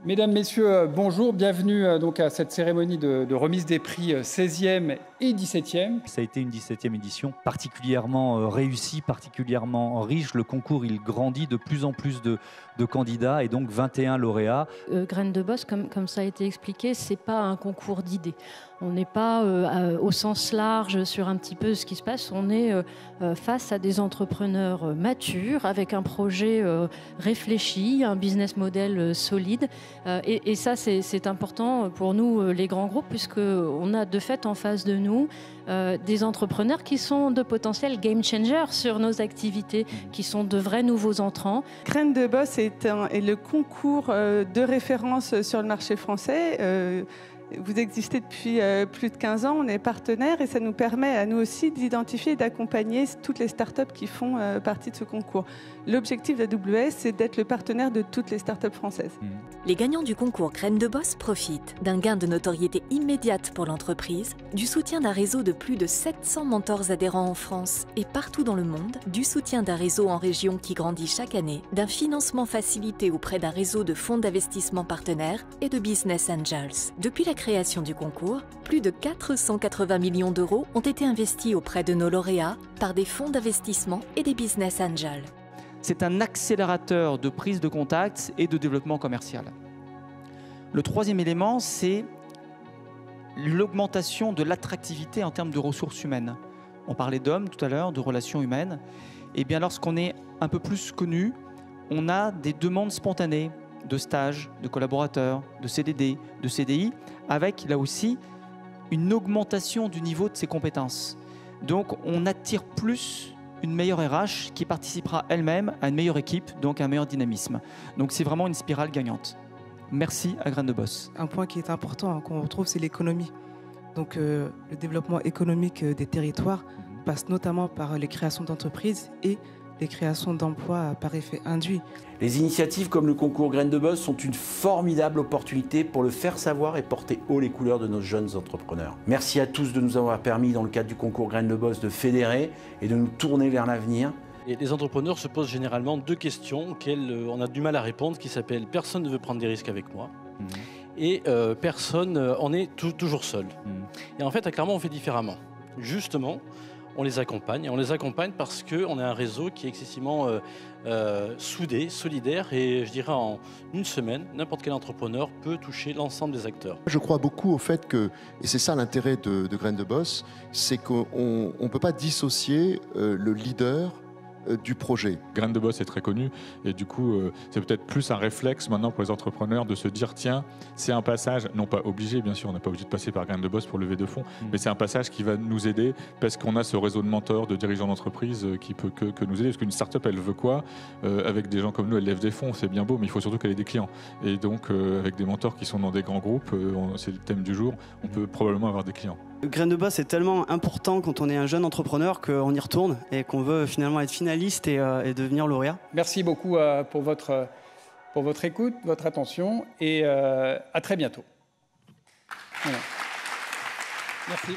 Mesdames, Messieurs, bonjour. Bienvenue donc à cette cérémonie de remise des prix 16e et 17e. Ça a été une 17e édition particulièrement réussie, particulièrement riche. Le concours, il grandit de plus en plus de candidats et donc 21 lauréats. Graines de Boss, comme ça a été expliqué, c'est pas un concours d'idées. On n'est pas au sens large sur un petit peu ce qui se passe. On est face à des entrepreneurs matures avec un projet réfléchi, un business model solide. Et ça, c'est important pour nous, les grands groupes, puisqu'on a de fait en face de nous des entrepreneurs qui sont de potentiels game changers sur nos activités, qui sont de vrais nouveaux entrants. Graines de Boss est le concours de référence sur le marché français. Vous existez depuis plus de 15 ans, on est partenaire et ça nous permet à nous aussi d'identifier et d'accompagner toutes les startups qui font partie de ce concours. L'objectif d'AWS, c'est d'être le partenaire de toutes les startups françaises. Les gagnants du concours Graines de Boss profitent d'un gain de notoriété immédiate pour l'entreprise, du soutien d'un réseau de plus de 700 mentors adhérents en France et partout dans le monde, du soutien d'un réseau en région qui grandit chaque année, d'un financement facilité auprès d'un réseau de fonds d'investissement partenaires et de business angels. Depuis la création du concours, plus de 480 millions d'euros ont été investis auprès de nos lauréats par des fonds d'investissement et des business angels. C'est un accélérateur de prise de contact et de développement commercial. Le troisième élément, c'est l'augmentation de l'attractivité en termes de ressources humaines. On parlait d'hommes tout à l'heure, de relations humaines. Et bien lorsqu'on est un peu plus connu, on a des demandes spontanées de stages, de collaborateurs, de CDD, de CDI, avec là aussi une augmentation du niveau de ses compétences. Donc on attire plus une meilleure RH qui participera elle-même à une meilleure équipe, donc à un meilleur dynamisme. Donc c'est vraiment une spirale gagnante. Merci à Graines de Boss. Un point qui est important qu'on retrouve, c'est l'économie. Donc le développement économique des territoires passe notamment par les créations d'entreprises et les créations d'emplois par effet induit. Les initiatives comme le concours Graines de Boss sont une formidable opportunité pour le faire savoir et porter haut les couleurs de nos jeunes entrepreneurs. Merci à tous de nous avoir permis, dans le cadre du concours Graines de Boss, de fédérer et de nous tourner vers l'avenir. Et les entrepreneurs se posent généralement deux questions auxquelles on a du mal à répondre, qui s'appellent « Personne ne veut prendre des risques avec moi » et « Personne, on est toujours seul ». Et en fait, à Clermont, on fait différemment. Justement, on les accompagne. Et on les accompagne parce qu'on a un réseau qui est excessivement soudé, solidaire. Et je dirais en une semaine, n'importe quel entrepreneur peut toucher l'ensemble des acteurs. Je crois beaucoup au fait que, et c'est ça l'intérêt de Graines de Boss, c'est qu'on ne peut pas dissocier le leader du projet. Graines de Boss est très connu et du coup c'est peut-être plus un réflexe maintenant pour les entrepreneurs de se dire tiens, c'est un passage, non pas obligé bien sûr, on n'est pas obligé de passer par Graines de Boss pour lever de fonds, mais c'est un passage qui va nous aider parce qu'on a ce réseau de mentors, de dirigeants d'entreprise qui peut que nous aider, parce qu'une start-up elle veut quoi avec des gens comme nous, elle lève des fonds, c'est bien beau, mais il faut surtout qu'elle ait des clients et donc avec des mentors qui sont dans des grands groupes, c'est le thème du jour, on peut probablement avoir des clients. Graines de Boss est tellement important quand on est un jeune entrepreneur qu'on y retourne et qu'on veut finalement être finaliste et devenir lauréat. Merci beaucoup pour votre écoute, votre attention et à très bientôt. Voilà. Merci.